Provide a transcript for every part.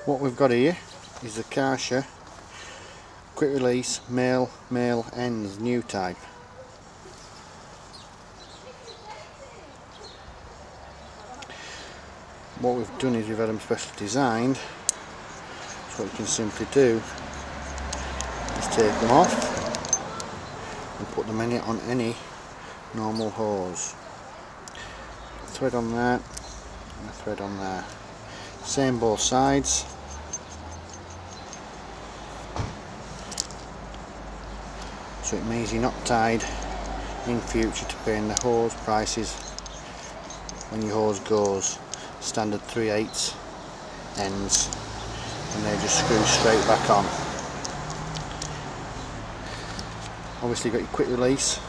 What we've got here is the Karcher quick release male ends new type. What we've done is we've had them specially designed, so what you can simply do is take them off and put them in it on any normal hose. A thread on there and a thread on there. Same both sides. So it means you're not tied in future to paying the hose prices when your hose goes. Standard 3/8 ends, and they just screw straight back on. Obviously you've got your quick release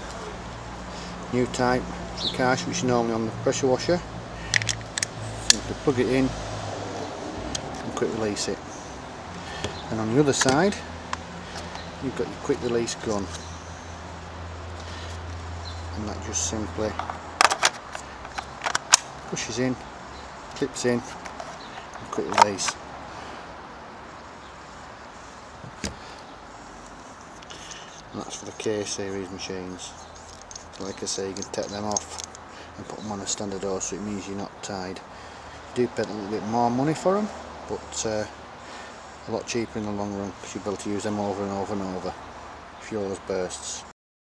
new type, the Karcher, which is normally on the pressure washer. Simply plug it in and quick release it. And on the other side you've got your quick release gun, and that just simply pushes in, clips in, and quick release. And that's for the K series machines. So like I say, you can take them off and put them on a standard hose, so it means you're not tied. You do pay a little bit more money for them, but a lot cheaper in the long run, because you'll be able to use them over and over and over if yours bursts.